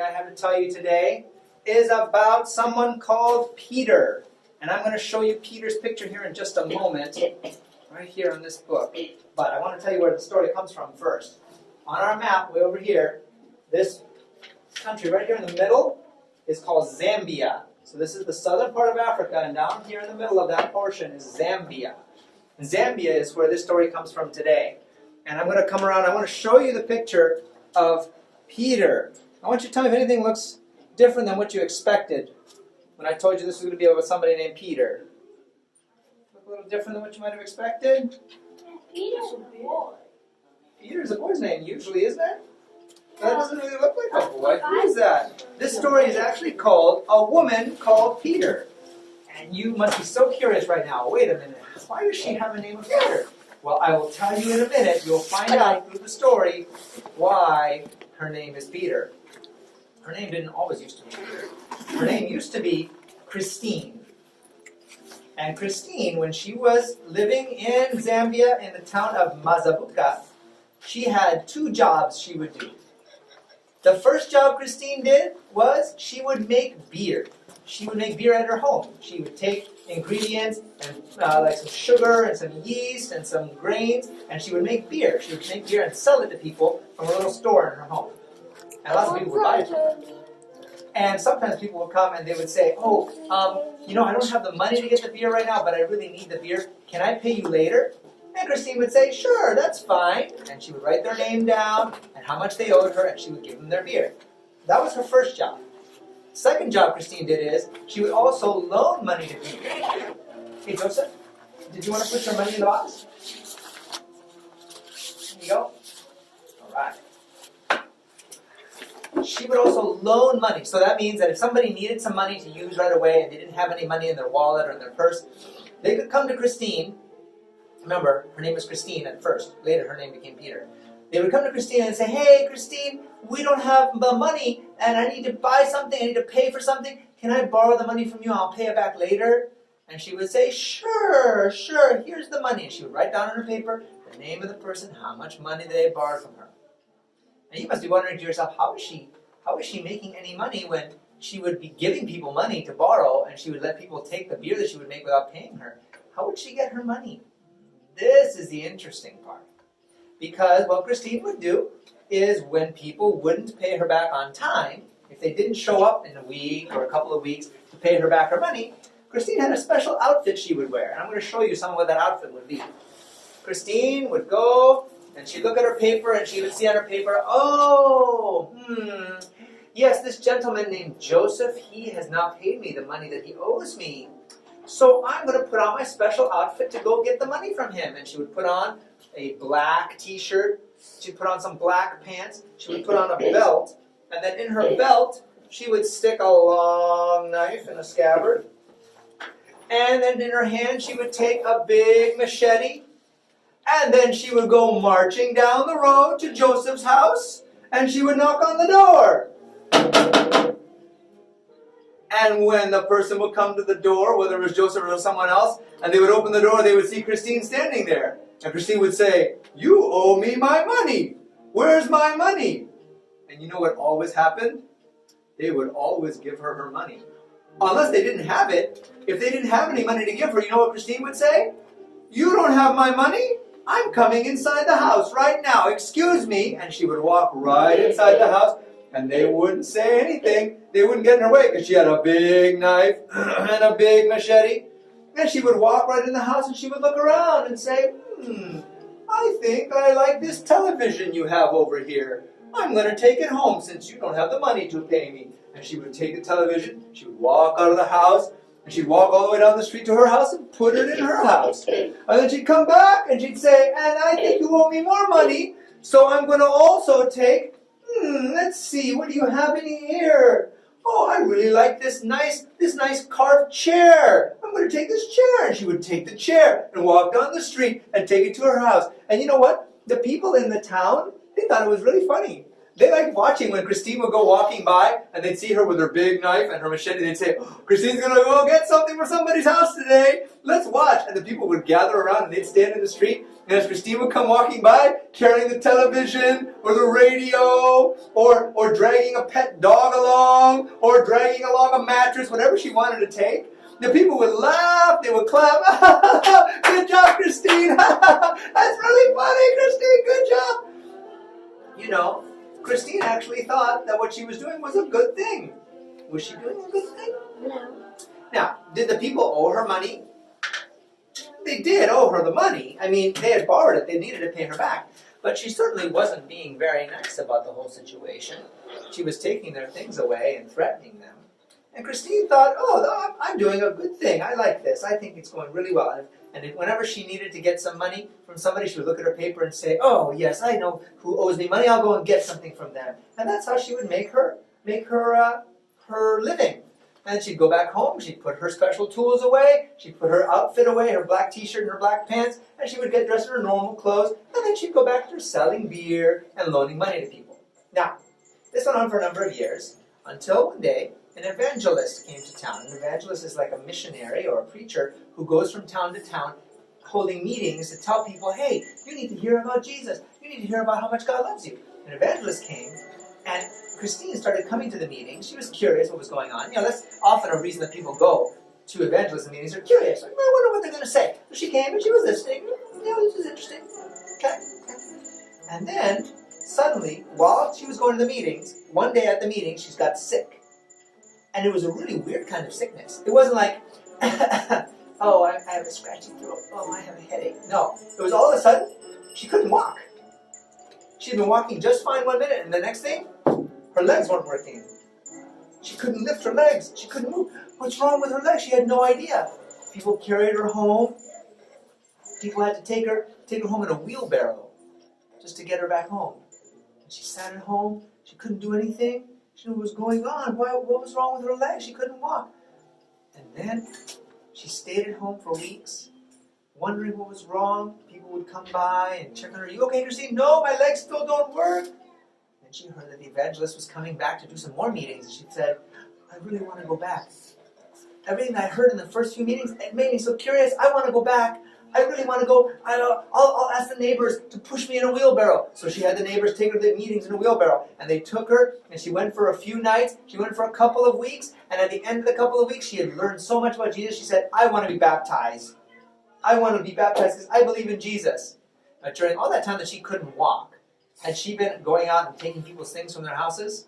story I have to tell you today is about someone called Peter. And I'm going to show you Peter's picture here in just a moment, right here in this book. But I want to tell you where the story comes from first. On our map, way over here, this country right here in the middle is called Zambia. So this is the southern part of Africa, and down here in the middle of that portion is Zambia. And Zambia is where this story comes from today. And I'm going to come around, I want to show you the picture of Peter. I want you to tell me if anything looks different than what you expected when I told you this was going to be about somebody named Peter. Look a little different than what you might have expected? Peter's a boy. Peter's a boy's name usually, isn't it? That doesn't really look like a boy. Who is that? This story is actually called A Woman Called Peter. And you must be so curious right now. Wait a minute. Why does she have a name of Peter? Well, I will tell you in a minute. You'll find out through the story why her name is Peter. Her name didn't always used to be Peter. Her name used to be Christine. And Christine, when she was living in Zambia in the town of Mazabuka, she had two jobs she would do. The first job Christine did was she would make beer. She would make beer at her home. She would take ingredients and like some sugar and some yeast and some grains, and she would make beer. She would make beer and sell it to people from a little store in her home. And lots of people would buy it from her. And sometimes people would come and they would say, I don't have the money to get the beer right now, but I really need the beer. Can I pay you later? And Christine would say, sure, that's fine. And she would write their name down and how much they owed her, and she would give them their beer. That was her first job. Second job Christine did is she would also loan money to people. Hey, Joseph, did you want to put your money in the box? There you go. All right. She would also loan money. So that means that if somebody needed some money to use right away and they didn't have any money in their wallet or in their purse, they could come to Christine. Remember, her name was Christine at first. Later, her name became Peter. They would come to Christine and say, hey, Christine, we don't have the money, and I need to buy something, I need to pay for something. Can I borrow the money from you? I'll pay it back later. And she would say, sure, here's the money. And she would write down on her paper the name of the person, how much money they had borrowed from her. And you must be wondering to yourself, how is she making any money when she would be giving people money to borrow, and she would let people take the beer that she would make without paying her? How would she get her money? This is the interesting part. Because what Christine would do is when people wouldn't pay her back on time, if they didn't show up in a week or a couple of weeks to pay her back her money, Christine had a special outfit she would wear. And I'm going to show you some of what that outfit would be. Christine would go and she'd look at her paper and she would see on her paper, yes, this gentleman named Joseph, he has not paid me the money that he owes me. So I'm going to put on my special outfit to go get the money from him. And she would put on a black t-shirt. She'd put on some black pants. She would put on a belt. And then in her belt, she would stick a long knife in a scabbard. And then in her hand, she would take a big machete. And then she would go marching down the road to Joseph's house. And she would knock on the door. And when the person would come to the door, whether it was Joseph or someone else, and they would open the door, they would see Christine standing there. And Christine would say, you owe me my money. Where's my money? And you know what always happened? They would always give her her money. Unless they didn't have it. If they didn't have any money to give her, you know what Christine would say? You don't have my money? I'm coming inside the house right now. Excuse me. And she would walk right inside the house. And they wouldn't say anything. They wouldn't get in her way because she had a big knife and a big machete. And she would walk right in the house and she would look around and say, I think I like this television you have over here. I'm going to take it home since you don't have the money to pay me. And she would take the television, she would walk out of the house, and she'd walk all the way down the street to her house and put it in her house. And then she'd come back and she'd say, and I think you owe me more money, so I'm going to also take, let's see, what do you have in here? Oh, I really like this nice carved chair. I'm going to take this chair. And she would take the chair and walk down the street and take it to her house. And you know what? The people in the town, they thought it was really funny. They liked watching when Christine would go walking by and they'd see her with her big knife and her machete. They'd say, Christine's going to go get something for somebody's house today. Let's watch. And the people would gather around and they'd stand in the street And as Christine would come walking by, carrying the television or the radio or dragging a pet dog along or dragging along a mattress, whatever she wanted to take, the people would laugh, they would clap. Good job, Christine. That's really funny, Christine. Good job. You know, Christine actually thought that what she was doing was a good thing. Was she doing a good thing? No. Now, did the people owe her money? They did owe her the money. I mean, they had borrowed it. They needed to pay her back. But she certainly wasn't being very nice about the whole situation. She was taking their things away and threatening them. And Christine thought, oh, I'm doing a good thing. I like this. I think it's going really well. And whenever she needed to get some money from somebody, she would look at her paper and say, oh, yes, I know who owes me money. I'll go and get something from them. And that's how she would make her living. And she'd go back home, she'd put her special tools away, she'd put her outfit away, her black t-shirt and her black pants, and she would get dressed in her normal clothes, and then she'd go back to selling beer and loaning money to people. Now, this went on for a number of years, until one day, an evangelist came to town. An evangelist is like a missionary or a preacher who goes from town to town holding meetings to tell people, hey, you need to hear about Jesus. You need to hear about how much God loves you. An evangelist came, and Christine started coming to the meetings. She was curious what was going on. You know, that's often a reason that people go to evangelism meetings. They're curious. Like, I wonder what they're going to say. So she came and she was listening. You know, this is interesting. Okay. And then, suddenly, while she was going to the meetings, one day at the meeting, she got sick. And it was a really weird kind of sickness. It wasn't like, oh, I have a scratchy throat. Oh, I have a headache. No. It was all of a sudden, she couldn't walk. She'd been walking just fine 1 minute, and the next thing, her legs weren't working. She couldn't lift her legs. She couldn't move. What's wrong with her legs? She had no idea. People carried her home. People had to take her home in a wheelbarrow just to get her back home. And she sat at home. She couldn't do anything. She knew what was going on. What was wrong with her legs? She couldn't walk. And then she stayed at home for weeks, wondering what was wrong. People would come by and check on her. Are you okay, Christine? No, my legs still don't work. And she heard that the evangelist was coming back to do some more meetings. And she said, I really want to go back. Everything that I heard in the first few meetings, it made me so curious. I want to go back. I really want to go. I'll ask the neighbors to push me in a wheelbarrow. So she had the neighbors take her to the meetings in a wheelbarrow. And they took her, and she went for a few nights. She went for a couple of weeks. And at the end of the couple of weeks, she had learned so much about Jesus. She said, I want to be baptized. I want to be baptized because I believe in Jesus. But during all that time that she couldn't walk, had she been going out and taking people's things from their houses?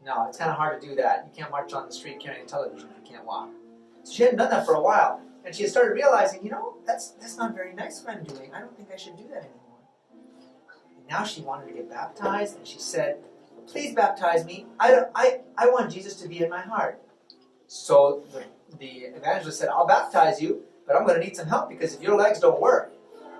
No, it's kind of hard to do that. You can't march on the street carrying a television if you can't walk. So she hadn't done that for a while. And she had started realizing, that's not very nice what I'm doing. I don't think I should do that anymore. And now she wanted to get baptized, and she said, please baptize me. I want Jesus to be in my heart. So the evangelist said, I'll baptize you, but I'm going to need some help because if your legs don't work,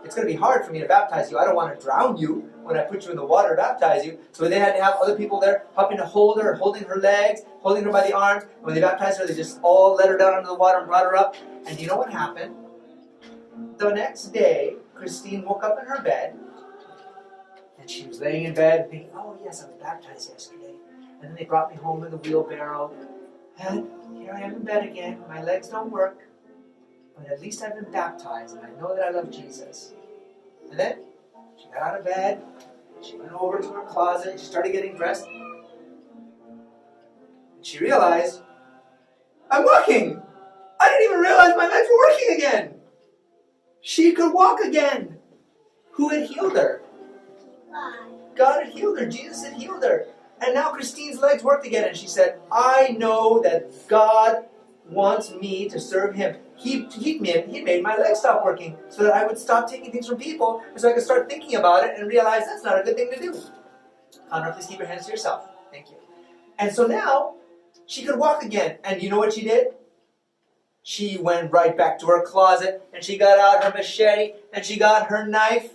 it's going to be hard for me to baptize you. I don't want to drown you when I put you in the water to baptize you. So they had to have other people there helping to hold her, holding her legs, holding her by the arms. And when they baptized her, they just all let her down into the water and brought her up. And you know what happened? The next day, Christine woke up in her bed, and she was laying in bed thinking, oh yes, I was baptized yesterday. And then they brought me home in the wheelbarrow. And here I am in bed again. My legs don't work. But at least I've been baptized, and I know that I love Jesus. And then she got out of bed, she went over to her closet, she started getting dressed. And she realized, I'm walking! I didn't even realize my legs were working again! She could walk again! Who had healed her? God had healed her. Jesus had healed her. And now Christine's legs worked again, and she said, I know that God wants me to serve Him. He made my legs stop working so that I would stop taking things from people and so I could start thinking about it and realize that's not a good thing to do. Connor, please keep your hands to yourself. Thank you. And so now she could walk again. And you know what she did? She went right back to her closet and she got out her machete and she got her knife.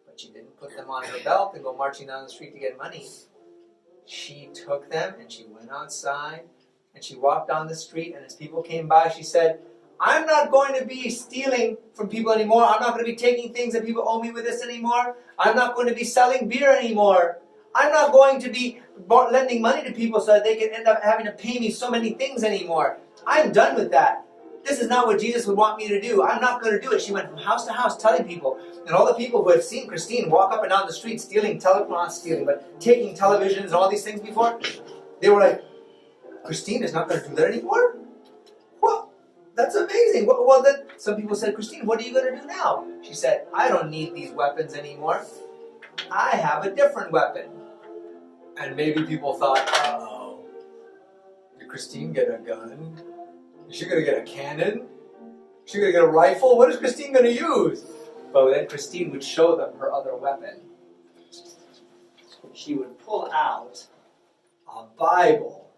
But she didn't put them on her belt and go marching down the street to get money. She took them and she went outside and she walked down the street, and as people came by, she said, I'm not going to be stealing from people anymore. I'm not going to be taking things that people owe me with this anymore. I'm not going to be selling beer anymore. I'm not going to be lending money to people so that they can end up having to pay me so many things anymore. I'm done with that. This is not what Jesus would want me to do. I'm not going to do it. She went from house to house telling people. And all the people who had seen Christine walk up and down the street not stealing, but taking televisions and all these things before, they were like, Christine is not going to do that anymore? Well, that's amazing. Well, then some people said, Christine, what are you going to do now? She said, I don't need these weapons anymore. I have a different weapon. And maybe people thought, uh-oh, did Christine get a gun? Is she going to get a cannon? Is she going to get a rifle? What is Christine going to use? But then Christine would show them her other weapon. She would pull out a Bible.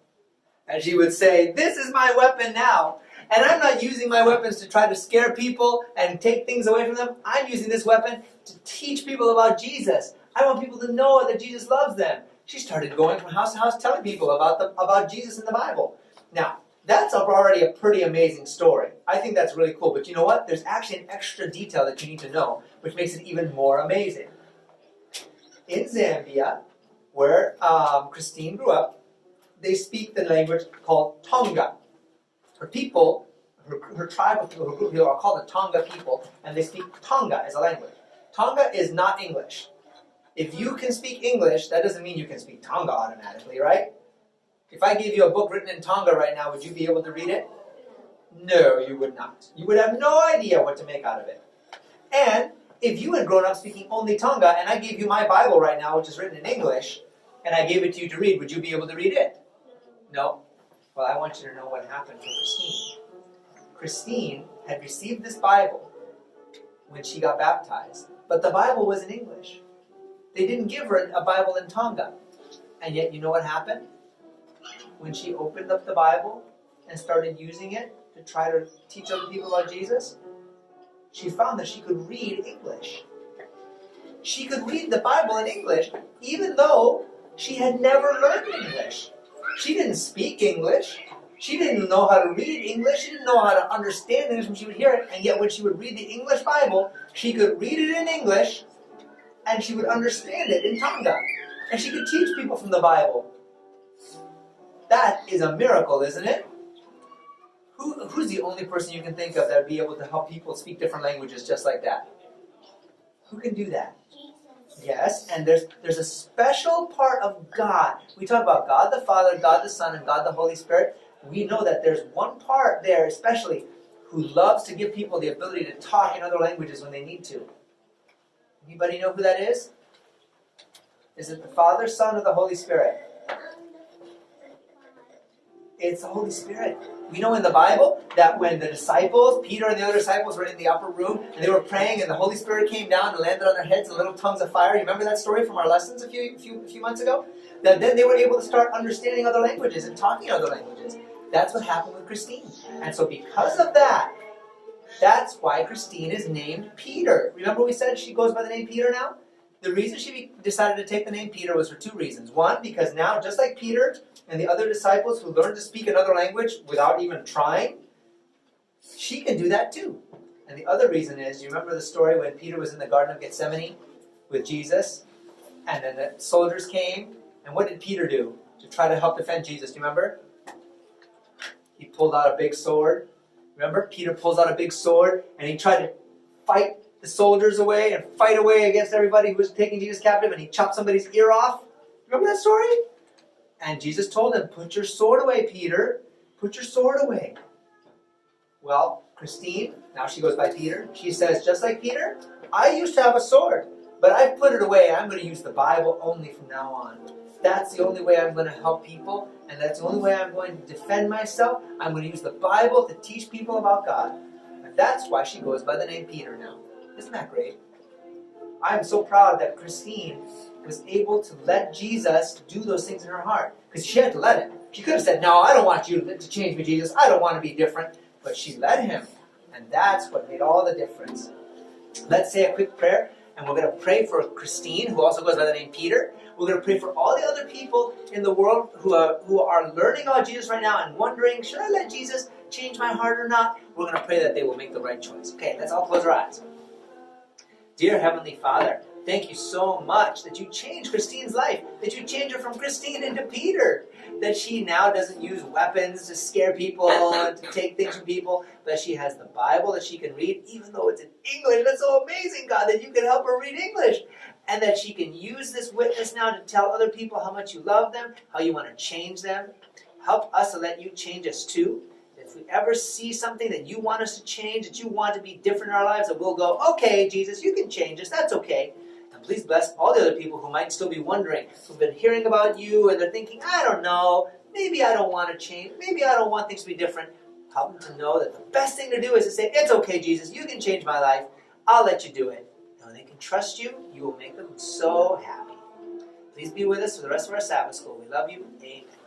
And she would say, this is my weapon now. And I'm not using my weapons to try to scare people and take things away from them. I'm using this weapon to teach people about Jesus. I want people to know that Jesus loves them. She started going from house to house telling people about Jesus in the Bible. Now, that's already a pretty amazing story. I think that's really cool. But you know what? There's actually an extra detail that you need to know, which makes it even more amazing. In Zambia, where Christine grew up, they speak the language called Tonga. Her people, her tribe of people, her group of people are called the Tonga people, and they speak Tonga as a language. Tonga is not English. If you can speak English, that doesn't mean you can speak Tonga automatically, right? If I gave you a book written in Tonga right now, would you be able to read it? No, you would not. You would have no idea what to make out of it. And if you had grown up speaking only Tonga, and I gave you my Bible right now, which is written in English, and I gave it to you to read, would you be able to read it? No. Well, I want you to know what happened for Christine. Christine had received this Bible when she got baptized, but the Bible was in English. They didn't give her a Bible in Tonga. And yet, you know what happened? When she opened up the Bible and started using it to try to teach other people about Jesus, she found that she could read English. She could read the Bible in English, even though she had never learned English. She didn't speak English. She didn't know how to read English. She didn't know how to understand English when she would hear it. And yet when she would read the English Bible, she could read it in English, and she would understand it in Tonga. And she could teach people from the Bible. That is a miracle, isn't it? Who's the only person you can think of that would be able to help people speak different languages just like that? Who can do that? Yes, and there's a special part of God. We talk about God the Father, God the Son, and God the Holy Spirit. We know that there's one part there especially who loves to give people the ability to talk in other languages when they need to. Anybody know who that is? Is it the Father, Son, or the Holy Spirit? It's the Holy Spirit. We know in the Bible that when the disciples, Peter and the other disciples were in the upper room and they were praying and the Holy Spirit came down and landed on their heads in little tongues of fire. You remember that story from our lessons a few months ago? That then they were able to start understanding other languages and talking other languages. That's what happened with Christine. And so because of that, that's why Christine is named Peter. Remember we said she goes by the name Peter now? The reason she decided to take the name Peter was for two reasons. One, because now, just like Peter and the other disciples who learned to speak another language without even trying, she can do that too. And the other reason is, you remember the story when Peter was in the Garden of Gethsemane with Jesus? And then the soldiers came, and what did Peter do to try to help defend Jesus? Do you remember? He pulled out a big sword. Remember? Peter pulls out a big sword, and he tried to fight the soldiers away and fight away against everybody who was taking Jesus captive, and he chopped somebody's ear off. Remember that story? And Jesus told him, put your sword away, Peter. Put your sword away. Well, Christine, now she goes by Peter, she says, just like Peter, I used to have a sword, but I've put it away. I'm going to use the Bible only from now on. That's the only way I'm going to help people, and that's the only way I'm going to defend myself. I'm going to use the Bible to teach people about God. And that's why she goes by the name Peter now. Isn't that great? I'm so proud that Christine was able to let Jesus do those things in her heart. Because she had to let him. She could have said, no, I don't want you to change me, Jesus. I don't want to be different. But she let him. And that's what made all the difference. Let's say a quick prayer. And we're going to pray for Christine, who also goes by the name Peter. We're going to pray for all the other people in the world who are learning about Jesus right now and wondering, should I let Jesus change my heart or not? We're going to pray that they will make the right choice. Okay, let's all close our eyes. Dear Heavenly Father, thank you so much that you changed Christine's life, that you changed her from Christine into Peter, that she now doesn't use weapons to scare people and to take things from people, but she has the Bible that she can read, even though it's in English. That's so amazing, God, that you can help her read English. And that she can use this witness now to tell other people how much you love them, how you want to change them. Help us to let you change us too. If we ever see something that you want us to change, that you want to be different in our lives, that we'll go, okay, Jesus, you can change us. That's okay. And please bless all the other people who might still be wondering, who've been hearing about you, and they're thinking, I don't know, maybe I don't want to change, maybe I don't want things to be different. Help them to know that the best thing to do is to say, it's okay, Jesus, you can change my life. I'll let you do it. And when they can trust you, you will make them so happy. Please be with us for the rest of our Sabbath school. We love you. Amen.